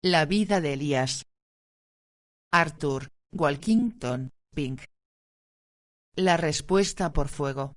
La vida de Elías. Arthur Walkington, Pink. La respuesta por fuego.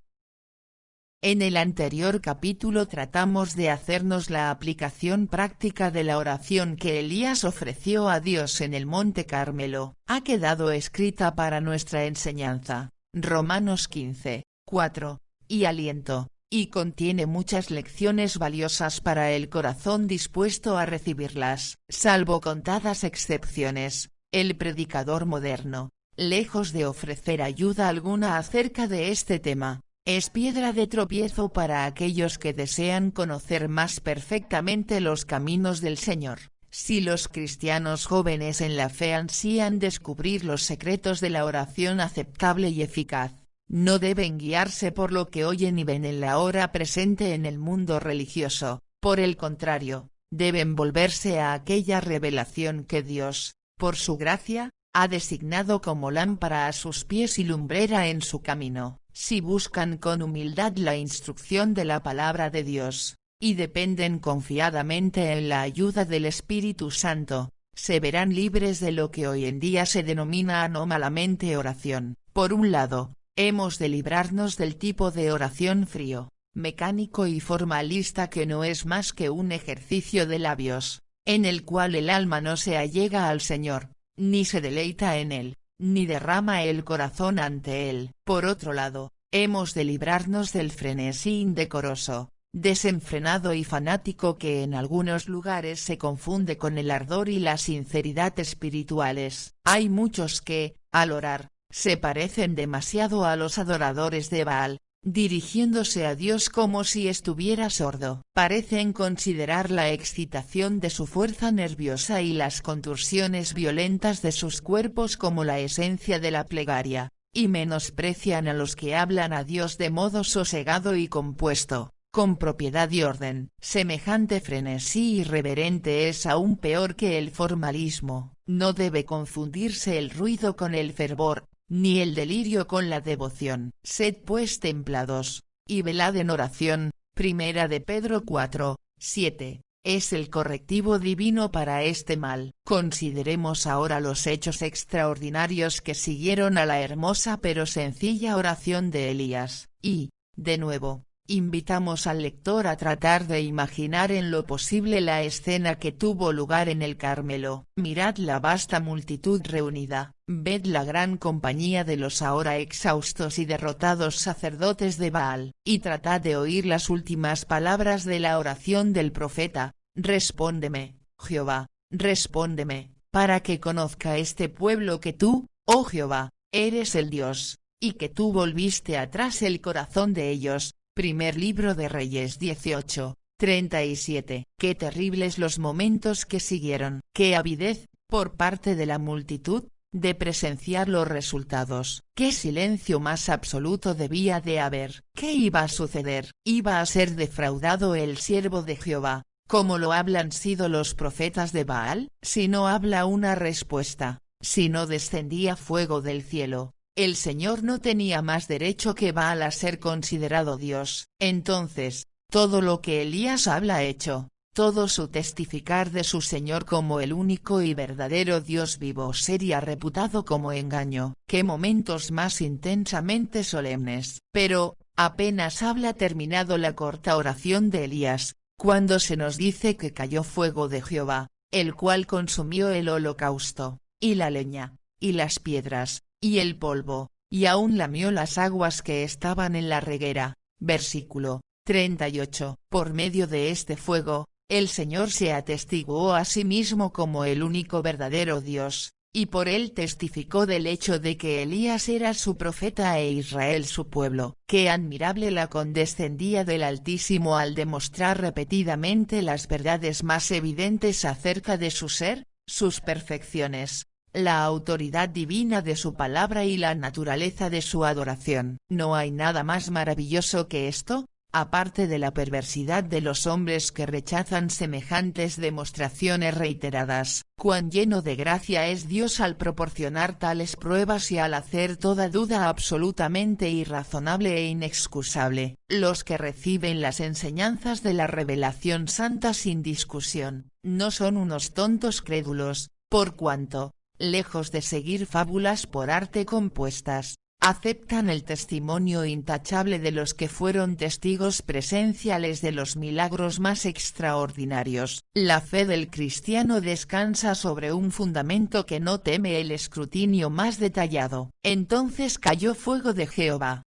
En el anterior capítulo tratamos de hacernos la aplicación práctica de la oración que Elías ofreció a Dios en el Monte Carmelo. Ha quedado escrita para nuestra enseñanza, Romanos 15, 4, y aliento, y contiene muchas lecciones valiosas para el corazón dispuesto a recibirlas. Salvo contadas excepciones, el predicador moderno, lejos de ofrecer ayuda alguna acerca de este tema, es piedra de tropiezo para aquellos que desean conocer más perfectamente los caminos del Señor. Si los cristianos jóvenes en la fe ansían descubrir los secretos de la oración aceptable y eficaz, no deben guiarse por lo que oyen y ven en la hora presente en el mundo religioso. Por el contrario, deben volverse a aquella revelación que Dios, por su gracia, ha designado como lámpara a sus pies y lumbrera en su camino. Si buscan con humildad la instrucción de la palabra de Dios, y dependen confiadamente en la ayuda del Espíritu Santo, se verán libres de lo que hoy en día se denomina anómalamente oración. Por un lado, hemos de librarnos del tipo de oración frío, mecánico y formalista que no es más que un ejercicio de labios, en el cual el alma no se allega al Señor, ni se deleita en Él, ni derrama el corazón ante Él. Por otro lado, hemos de librarnos del frenesí indecoroso, desenfrenado y fanático que en algunos lugares se confunde con el ardor y la sinceridad espirituales. Hay muchos que, al orar, se parecen demasiado a los adoradores de Baal, dirigiéndose a Dios como si estuviera sordo. Parecen considerar la excitación de su fuerza nerviosa y las contorsiones violentas de sus cuerpos como la esencia de la plegaria, y menosprecian a los que hablan a Dios de modo sosegado y compuesto, con propiedad y orden. Semejante frenesí irreverente es aún peor que el formalismo. No debe confundirse el ruido con el fervor, ni el delirio con la devoción. Sed pues templados, y velad en oración. Primera de Pedro 4, 7, es el correctivo divino para este mal. Consideremos ahora los hechos extraordinarios que siguieron a la hermosa pero sencilla oración de Elías, y, de nuevo, invitamos al lector a tratar de imaginar en lo posible la escena que tuvo lugar en el Carmelo. Mirad la vasta multitud reunida, ved la gran compañía de los ahora exhaustos y derrotados sacerdotes de Baal, y tratad de oír las últimas palabras de la oración del profeta: respóndeme, Jehová, respóndeme, para que conozca este pueblo que tú, oh Jehová, eres el Dios, y que tú volviste atrás el corazón de ellos. Primer libro de Reyes 18, 37. Qué terribles los momentos que siguieron. Qué avidez, por parte de la multitud, de presenciar los resultados. Qué silencio más absoluto debía de haber. ¿Qué iba a suceder? ¿Iba a ser defraudado el siervo de Jehová, como lo hablan sido los profetas de Baal? Si no habla una respuesta, si no descendía fuego del cielo, el Señor no tenía más derecho que Baal a ser considerado Dios. Entonces, todo lo que Elías habla hecho, todo su testificar de su Señor como el único y verdadero Dios vivo sería reputado como engaño. Qué momentos más intensamente solemnes. Pero, apenas habla terminado la corta oración de Elías, cuando se nos dice que cayó fuego de Jehová, el cual consumió el holocausto, y la leña, y las piedras, y el polvo, y aún lamió las aguas que estaban en la reguera. Versículo 38. Por medio de este fuego, el Señor se atestiguó a sí mismo como el único verdadero Dios, y por él testificó del hecho de que Elías era su profeta e Israel su pueblo. Qué admirable la condescendía del Altísimo al demostrar repetidamente las verdades más evidentes acerca de su ser, sus perfecciones, la autoridad divina de su palabra y la naturaleza de su adoración. ¿No hay nada más maravilloso que esto? aparte de la perversidad de los hombres que rechazan semejantes demostraciones reiteradas, cuán lleno de gracia es Dios al proporcionar tales pruebas y al hacer toda duda absolutamente irrazonable e inexcusable. Los que reciben las enseñanzas de la revelación santa sin discusión, no son unos tontos crédulos, por cuanto, lejos de seguir fábulas por arte compuestas, aceptan el testimonio intachable de los que fueron testigos presenciales de los milagros más extraordinarios. La fe del cristiano descansa sobre un fundamento que no teme el escrutinio más detallado. Entonces cayó fuego de Jehová.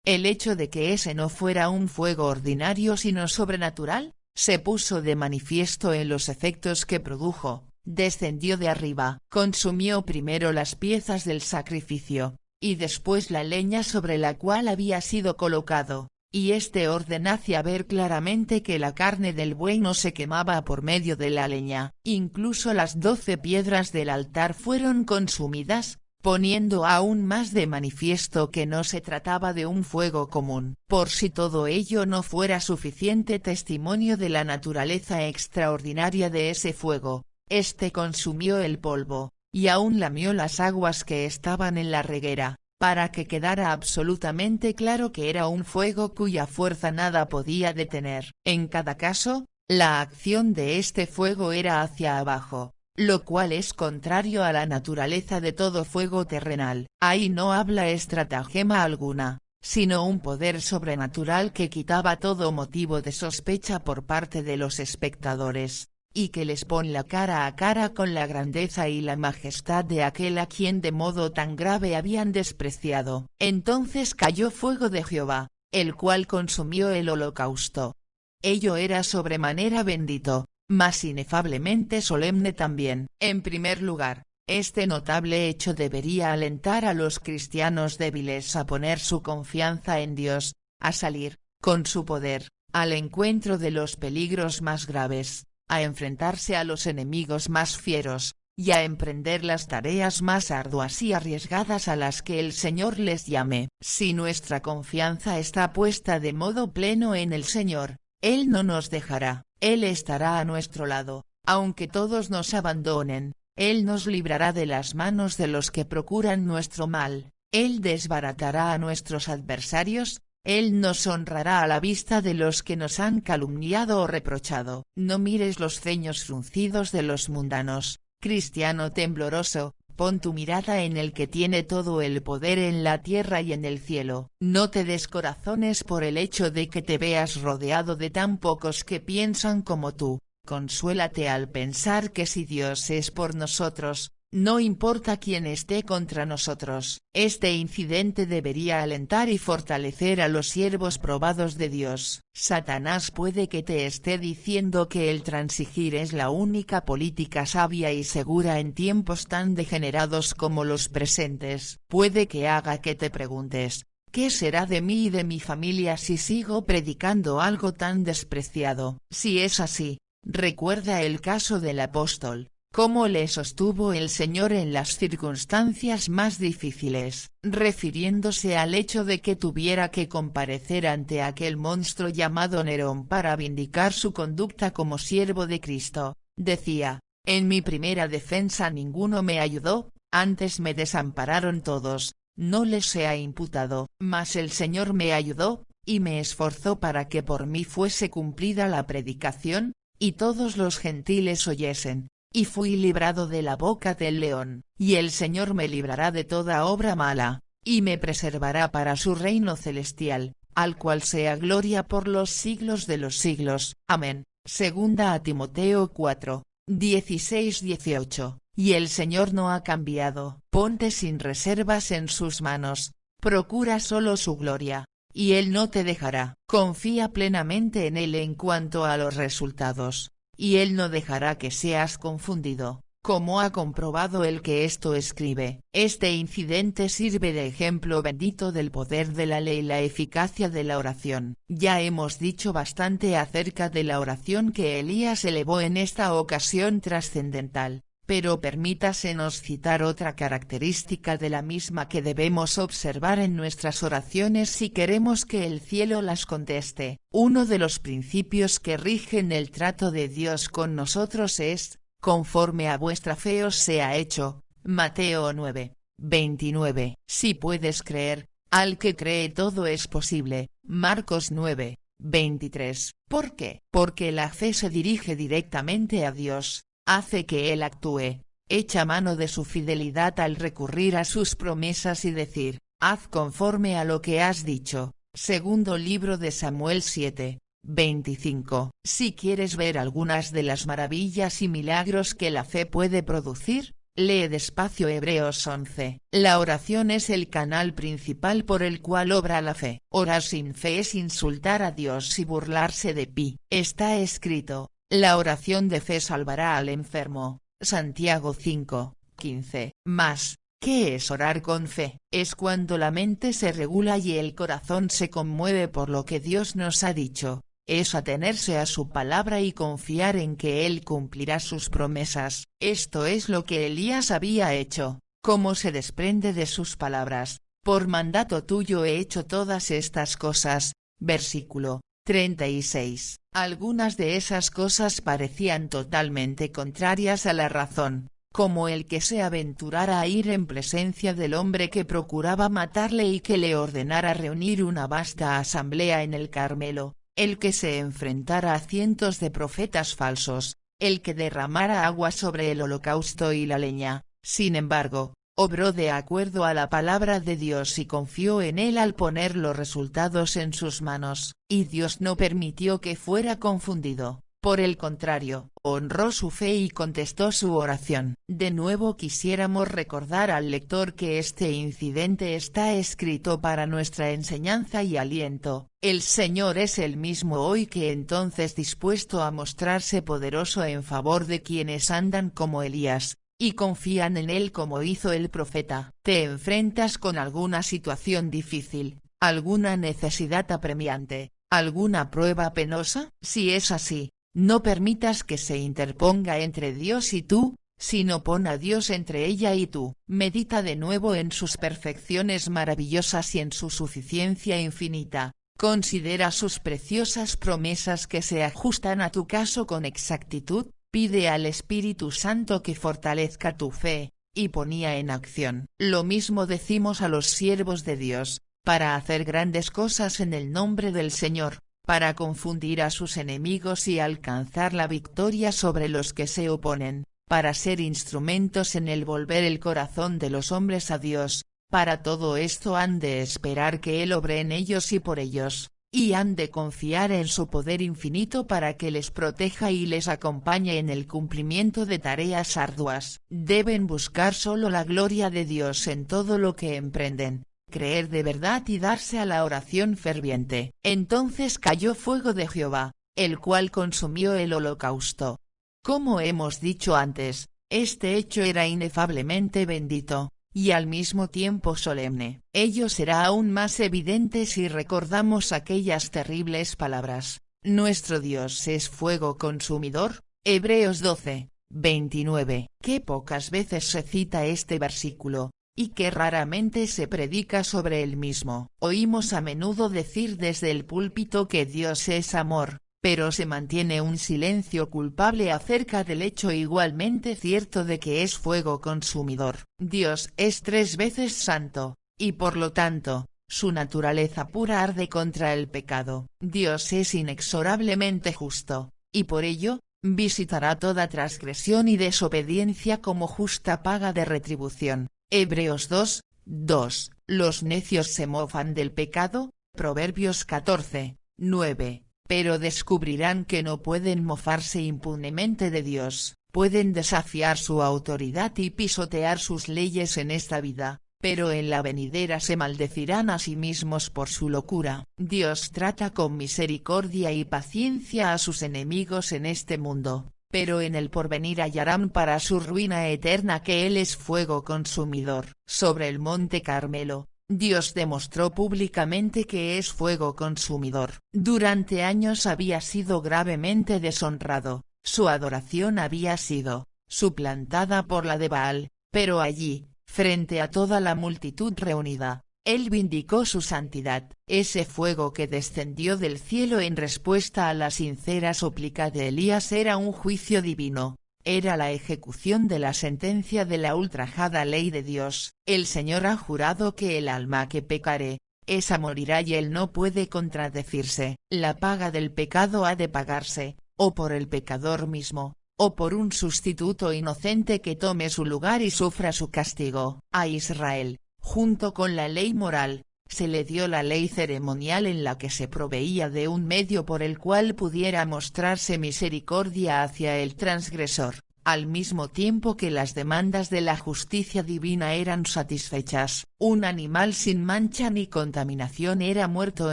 El hecho de que ese no fuera un fuego ordinario sino sobrenatural, se puso de manifiesto en los efectos que produjo. Descendió de arriba, consumió primero las piezas del sacrificio, y después la leña sobre la cual había sido colocado, y este orden hacía ver claramente que la carne del buey no se quemaba por medio de la leña. Incluso las 12 piedras del altar fueron consumidas, poniendo aún más de manifiesto que no se trataba de un fuego común. Por si todo ello no fuera suficiente testimonio de la naturaleza extraordinaria de ese fuego, este consumió el polvo, y aún lamió las aguas que estaban en la reguera, para que quedara absolutamente claro que era un fuego cuya fuerza nada podía detener. En cada caso, la acción de este fuego era hacia abajo, lo cual es contrario a la naturaleza de todo fuego terrenal. Ahí no habla estratagema alguna, sino un poder sobrenatural que quitaba todo motivo de sospecha por parte de los espectadores, y que les pone la cara a cara con la grandeza y la majestad de aquel a quien de modo tan grave habían despreciado. Entonces cayó fuego de Jehová, el cual consumió el holocausto. Ello era sobremanera bendito, mas inefablemente solemne también. En primer lugar, este notable hecho debería alentar a los cristianos débiles a poner su confianza en Dios, a salir, con su poder, al encuentro de los peligros más graves, a enfrentarse a los enemigos más fieros, y a emprender las tareas más arduas y arriesgadas a las que el Señor les llame. Si nuestra confianza está puesta de modo pleno en el Señor, Él no nos dejará, Él estará a nuestro lado, aunque todos nos abandonen, Él nos librará de las manos de los que procuran nuestro mal, Él desbaratará a nuestros adversarios, Él nos honrará a la vista de los que nos han calumniado o reprochado. No mires los ceños fruncidos de los mundanos, cristiano tembloroso, pon tu mirada en el que tiene todo el poder en la tierra y en el cielo. No te descorazones por el hecho de que te veas rodeado de tan pocos que piensan como tú, consuélate al pensar que si Dios es por nosotros, no importa quién esté contra nosotros. Este incidente debería alentar y fortalecer a los siervos probados de Dios. Satanás puede que te esté diciendo que el transigir es la única política sabia y segura en tiempos tan degenerados como los presentes. Puede que haga que te preguntes, ¿qué será de mí y de mi familia si sigo predicando algo tan despreciado? Si es así, recuerda el caso del apóstol. Cómo le sostuvo el Señor en las circunstancias más difíciles, refiriéndose al hecho de que tuviera que comparecer ante aquel monstruo llamado Nerón para vindicar su conducta como siervo de Cristo. Decía, en mi primera defensa ninguno me ayudó, antes me desampararon todos, no les sea imputado, mas el Señor me ayudó, y me esforzó para que por mí fuese cumplida la predicación, y todos los gentiles oyesen. Y fui librado de la boca del león, y el Señor me librará de toda obra mala, y me preservará para su reino celestial, al cual sea gloria por los siglos de los siglos. Amén. Segunda a Timoteo 4, 16-18. Y el Señor no ha cambiado. Ponte sin reservas en sus manos, procura solo su gloria, y Él no te dejará. Confía plenamente en Él en cuanto a los resultados, y Él no dejará que seas confundido, como ha comprobado el que esto escribe. Este incidente sirve de ejemplo bendito del poder de la ley y la eficacia de la oración. Ya hemos dicho bastante acerca de la oración que Elías elevó en esta ocasión trascendental, pero permítasenos citar otra característica de la misma que debemos observar en nuestras oraciones si queremos que el cielo las conteste. Uno de los principios que rigen el trato de Dios con nosotros es, conforme a vuestra fe os sea hecho, Mateo 9, 29. Si puedes creer, al que cree todo es posible, Marcos 9, 23. ¿Por qué? Porque la fe se dirige directamente a Dios, hace que Él actúe, echa mano de su fidelidad al recurrir a sus promesas y decir, haz conforme a lo que has dicho. Segundo libro de Samuel 7, 25. Si quieres ver algunas de las maravillas y milagros que la fe puede producir, lee despacio Hebreos 11. La oración es el canal principal por el cual obra la fe. Orar sin fe es insultar a Dios y burlarse de Pi. Está escrito, la oración de fe salvará al enfermo. Santiago 5, 15. Mas, ¿qué es orar con fe? Es cuando la mente se regula y el corazón se conmueve por lo que Dios nos ha dicho. Es atenerse a su palabra y confiar en que Él cumplirá sus promesas. Esto es lo que Elías había hecho, como se desprende de sus palabras, por mandato tuyo he hecho todas estas cosas. Versículo 36. Algunas de esas cosas parecían totalmente contrarias a la razón, como el que se aventurara a ir en presencia del hombre que procuraba matarle y que le ordenara reunir una vasta asamblea en el Carmelo, el que se enfrentara a cientos de profetas falsos, el que derramara agua sobre el holocausto y la leña. Sin embargo, obró de acuerdo a la palabra de Dios y confió en él al poner los resultados en sus manos, y Dios no permitió que fuera confundido. Por el contrario, honró su fe y contestó su oración. De nuevo quisiéramos recordar al lector que este incidente está escrito para nuestra enseñanza y aliento. El Señor es el mismo hoy que entonces, dispuesto a mostrarse poderoso en favor de quienes andan como Elías, y confían en él como hizo el profeta. ¿Te enfrentas con alguna situación difícil, alguna necesidad apremiante, alguna prueba penosa? Si es así, no permitas que se interponga entre Dios y tú, sino pon a Dios entre ella y tú. Medita de nuevo en sus perfecciones maravillosas y en su suficiencia infinita. Considera sus preciosas promesas que se ajustan a tu caso con exactitud. Pide al Espíritu Santo que fortalezca tu fe, y ponía en acción. Lo mismo decimos a los siervos de Dios, para hacer grandes cosas en el nombre del Señor, para confundir a sus enemigos y alcanzar la victoria sobre los que se oponen, para ser instrumentos en el volver el corazón de los hombres a Dios. Para todo esto han de esperar que Él obre en ellos y por ellos, y han de confiar en su poder infinito para que les proteja y les acompañe en el cumplimiento de tareas arduas. Deben buscar solo la gloria de Dios en todo lo que emprenden, creer de verdad y darse a la oración ferviente. Entonces cayó fuego de Jehová, el cual consumió el holocausto. Como hemos dicho antes, este hecho era inefablemente bendito, y al mismo tiempo solemne. Ello será aún más evidente si recordamos aquellas terribles palabras. Nuestro Dios es fuego consumidor. Hebreos 12, 29. Qué pocas veces se cita este versículo, y qué raramente se predica sobre el mismo. Oímos a menudo decir desde el púlpito que Dios es amor, pero se mantiene un silencio culpable acerca del hecho igualmente cierto de que es fuego consumidor. Dios es 3 veces santo, y por lo tanto, su naturaleza pura arde contra el pecado. Dios es inexorablemente justo, y por ello, visitará toda transgresión y desobediencia como justa paga de retribución. Hebreos 2, 2. Los necios se mofan del pecado. Proverbios 14, 9. Pero descubrirán que no pueden mofarse impunemente de Dios. Pueden desafiar su autoridad y pisotear sus leyes en esta vida, pero en la venidera se maldecirán a sí mismos por su locura. Dios trata con misericordia y paciencia a sus enemigos en este mundo, pero en el porvenir hallarán para su ruina eterna que Él es fuego consumidor. Sobre el monte Carmelo, Dios demostró públicamente que es fuego consumidor. Durante años había sido gravemente deshonrado, su adoración había sido, suplantada por la de Baal, pero allí, frente a toda la multitud reunida, él vindicó su santidad. Ese fuego que descendió del cielo en respuesta a la sincera súplica de Elías era un juicio divino, era la ejecución de la sentencia de la ultrajada ley de Dios. El Señor ha jurado que el alma que pecare, esa morirá, y él no puede contradecirse. La paga del pecado ha de pagarse, o por el pecador mismo, o por un sustituto inocente que tome su lugar y sufra su castigo. A Israel, junto con la ley moral, se le dio la ley ceremonial en la que se proveía de un medio por el cual pudiera mostrarse misericordia hacia el transgresor, al mismo tiempo que las demandas de la justicia divina eran satisfechas. Un animal sin mancha ni contaminación era muerto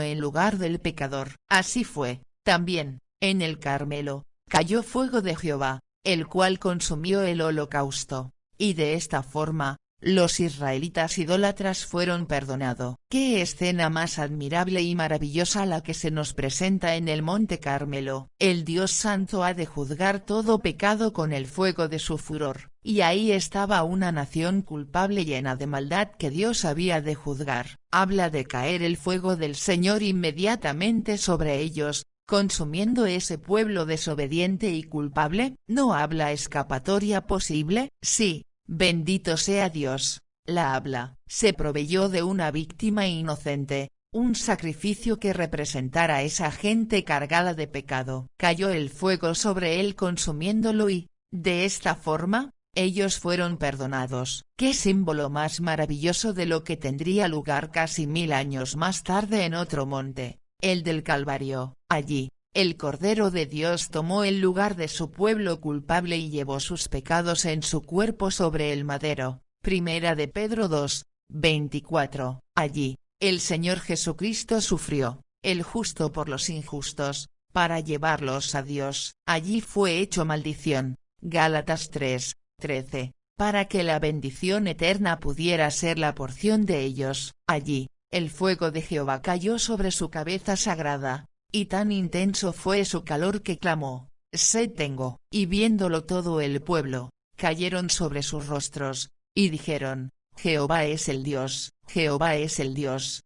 en lugar del pecador. Así fue, también, en el Carmelo, cayó fuego de Jehová, el cual consumió el holocausto, y de esta forma, los israelitas idólatras fueron perdonados. ¡Qué escena más admirable y maravillosa la que se nos presenta en el Monte Carmelo! El Dios Santo ha de juzgar todo pecado con el fuego de su furor, y ahí estaba una nación culpable llena de maldad que Dios había de juzgar. Habla de caer el fuego del Señor inmediatamente sobre ellos, consumiendo ese pueblo desobediente y culpable. ¿No habla escapatoria posible? Sí. Bendito sea Dios, la habla. Se proveyó de una víctima inocente, un sacrificio que representara a esa gente cargada de pecado. Cayó el fuego sobre él consumiéndolo y, de esta forma, ellos fueron perdonados. ¡Qué símbolo más maravilloso de lo que tendría lugar casi 1000 años más tarde en otro monte, el del Calvario! Allí, el Cordero de Dios tomó el lugar de su pueblo culpable y llevó sus pecados en su cuerpo sobre el madero. Primera de Pedro 2, 24. Allí, el Señor Jesucristo sufrió, el justo por los injustos, para llevarlos a Dios. Allí fue hecho maldición. Gálatas 3, 13. Para que la bendición eterna pudiera ser la porción de ellos. Allí, el fuego de Jehová cayó sobre su cabeza sagrada, y tan intenso fue su calor que clamó: «Sed tengo». Y viéndolo todo el pueblo, cayeron sobre sus rostros, y dijeron: «Jehová es el Dios, Jehová es el Dios».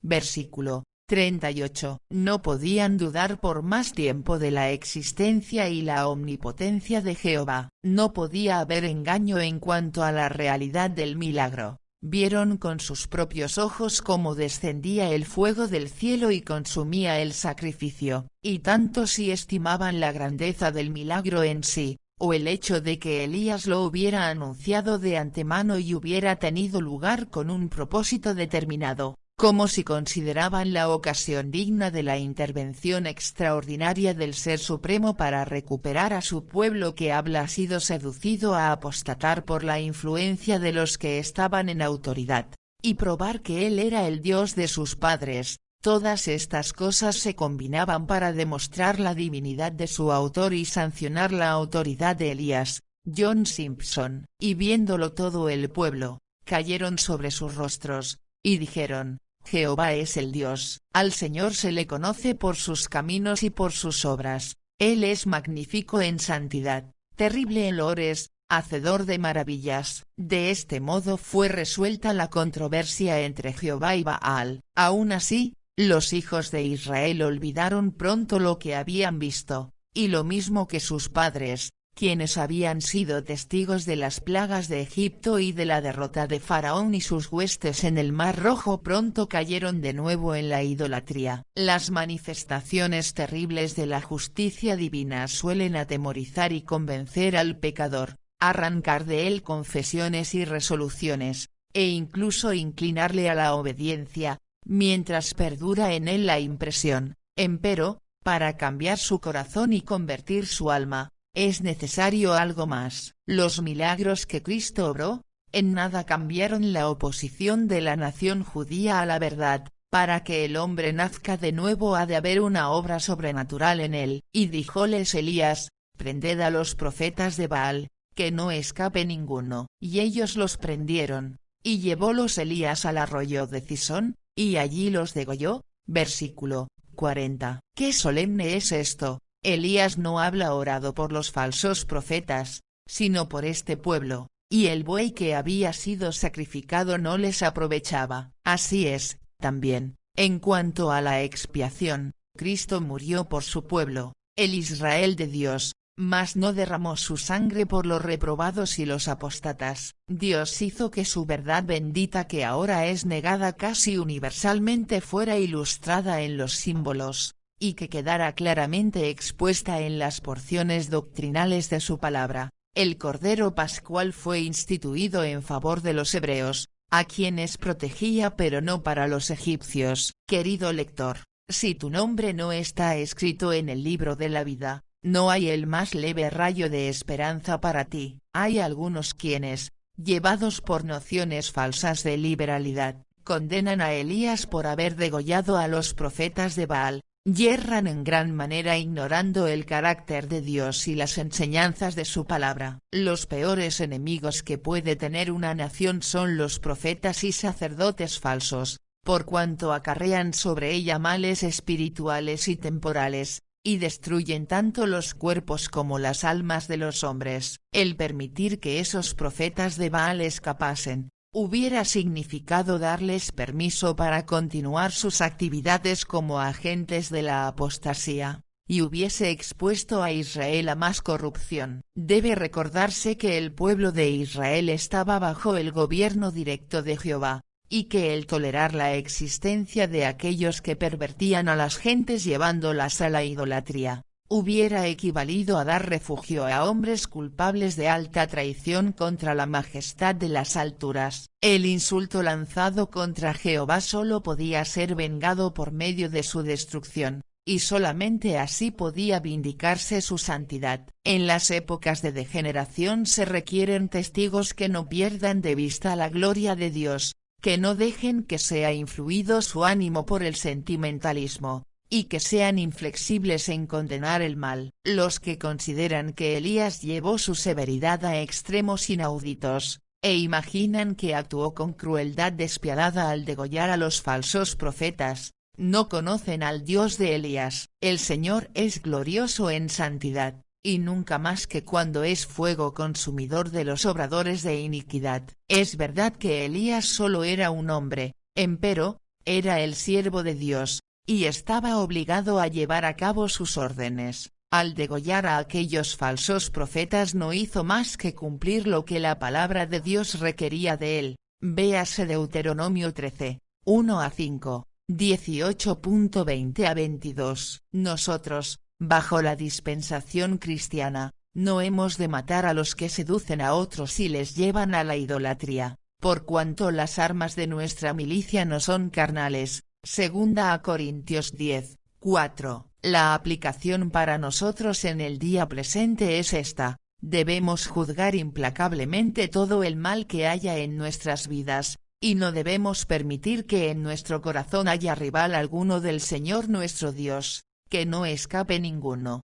Versículo 38. No podían dudar por más tiempo de la existencia y la omnipotencia de Jehová. No podía haber engaño en cuanto a la realidad del milagro. Vieron con sus propios ojos cómo descendía el fuego del cielo y consumía el sacrificio, y tanto si estimaban la grandeza del milagro en sí, o el hecho de que Elías lo hubiera anunciado de antemano y hubiera tenido lugar con un propósito determinado, como si consideraban la ocasión digna de la intervención extraordinaria del Ser Supremo para recuperar a su pueblo que había sido seducido a apostatar por la influencia de los que estaban en autoridad, y probar que él era el Dios de sus padres. Todas estas cosas se combinaban para demostrar la divinidad de su autor y sancionar la autoridad de Elías. John Simpson. Y viéndolo todo el pueblo, cayeron sobre sus rostros, y dijeron: «Jehová es el Dios». Al Señor se le conoce por sus caminos y por sus obras. Él es magnífico en santidad, terrible en loores, hacedor de maravillas. De este modo fue resuelta la controversia entre Jehová y Baal. Aún así, los hijos de Israel olvidaron pronto lo que habían visto, y lo mismo que sus padres, quienes habían sido testigos de las plagas de Egipto y de la derrota de Faraón y sus huestes en el Mar Rojo, pronto cayeron de nuevo en la idolatría. Las manifestaciones terribles de la justicia divina suelen atemorizar y convencer al pecador, arrancar de él confesiones y resoluciones, e incluso inclinarle a la obediencia, mientras perdura en él la impresión. Empero, para cambiar su corazón y convertir su alma, es necesario algo más. Los milagros que Cristo obró, en nada cambiaron la oposición de la nación judía a la verdad. Para que el hombre nazca de nuevo ha de haber una obra sobrenatural en él. Y díjoles Elías: «Prended a los profetas de Baal, que no escape ninguno». Y ellos los prendieron, y llevólos Elías al arroyo de Cisón, y allí los degolló. Versículo 40. ¡Qué solemne es esto! Elías no habla orado por los falsos profetas, sino por este pueblo, y el buey que había sido sacrificado no les aprovechaba. Así es, también, en cuanto a la expiación, Cristo murió por su pueblo, el Israel de Dios, mas no derramó su sangre por los reprobados y los apóstatas. Dios hizo que su verdad bendita, que ahora es negada casi universalmente, fuera ilustrada en los símbolos, y que quedara claramente expuesta en las porciones doctrinales de su palabra. El Cordero Pascual fue instituido en favor de los hebreos, a quienes protegía, pero no para los egipcios. Querido lector, si tu nombre no está escrito en el libro de la vida, no hay el más leve rayo de esperanza para ti. Hay algunos quienes, llevados por nociones falsas de liberalidad, condenan a Elías por haber degollado a los profetas de Baal, yerran en gran manera ignorando el carácter de Dios y las enseñanzas de su palabra. Los peores enemigos que puede tener una nación son los profetas y sacerdotes falsos, por cuanto acarrean sobre ella males espirituales y temporales, y destruyen tanto los cuerpos como las almas de los hombres. El permitir que esos profetas de Baal escapasen, hubiera significado darles permiso para continuar sus actividades como agentes de la apostasía, y hubiese expuesto a Israel a más corrupción. Debe recordarse que el pueblo de Israel estaba bajo el gobierno directo de Jehová, y que el tolerar la existencia de aquellos que pervertían a las gentes llevándolas a la idolatría, hubiera equivalido a dar refugio a hombres culpables de alta traición contra la majestad de las alturas. El insulto lanzado contra Jehová solo podía ser vengado por medio de su destrucción, y solamente así podía vindicarse su santidad. En las épocas de degeneración se requieren testigos que no pierdan de vista la gloria de Dios, que no dejen que sea influido su ánimo por el sentimentalismo, y que sean inflexibles en condenar el mal. Los que consideran que Elías llevó su severidad a extremos inauditos, e imaginan que actuó con crueldad despiadada al degollar a los falsos profetas, no conocen al Dios de Elías. El Señor es glorioso en santidad, y nunca más que cuando es fuego consumidor de los obradores de iniquidad. Es verdad que Elías solo era un hombre, empero, era el siervo de Dios, y estaba obligado a llevar a cabo sus órdenes. Al degollar a aquellos falsos profetas no hizo más que cumplir lo que la palabra de Dios requería de él. Véase Deuteronomio 13, 1-5, 18.20-22. Nosotros, bajo la dispensación cristiana, no hemos de matar a los que seducen a otros y les llevan a la idolatría, por cuanto las armas de nuestra milicia no son carnales. Segunda a Corintios 10, 4. La aplicación para nosotros en el día presente es esta: debemos juzgar implacablemente todo el mal que haya en nuestras vidas, y no debemos permitir que en nuestro corazón haya rival alguno del Señor nuestro Dios, que no escape ninguno.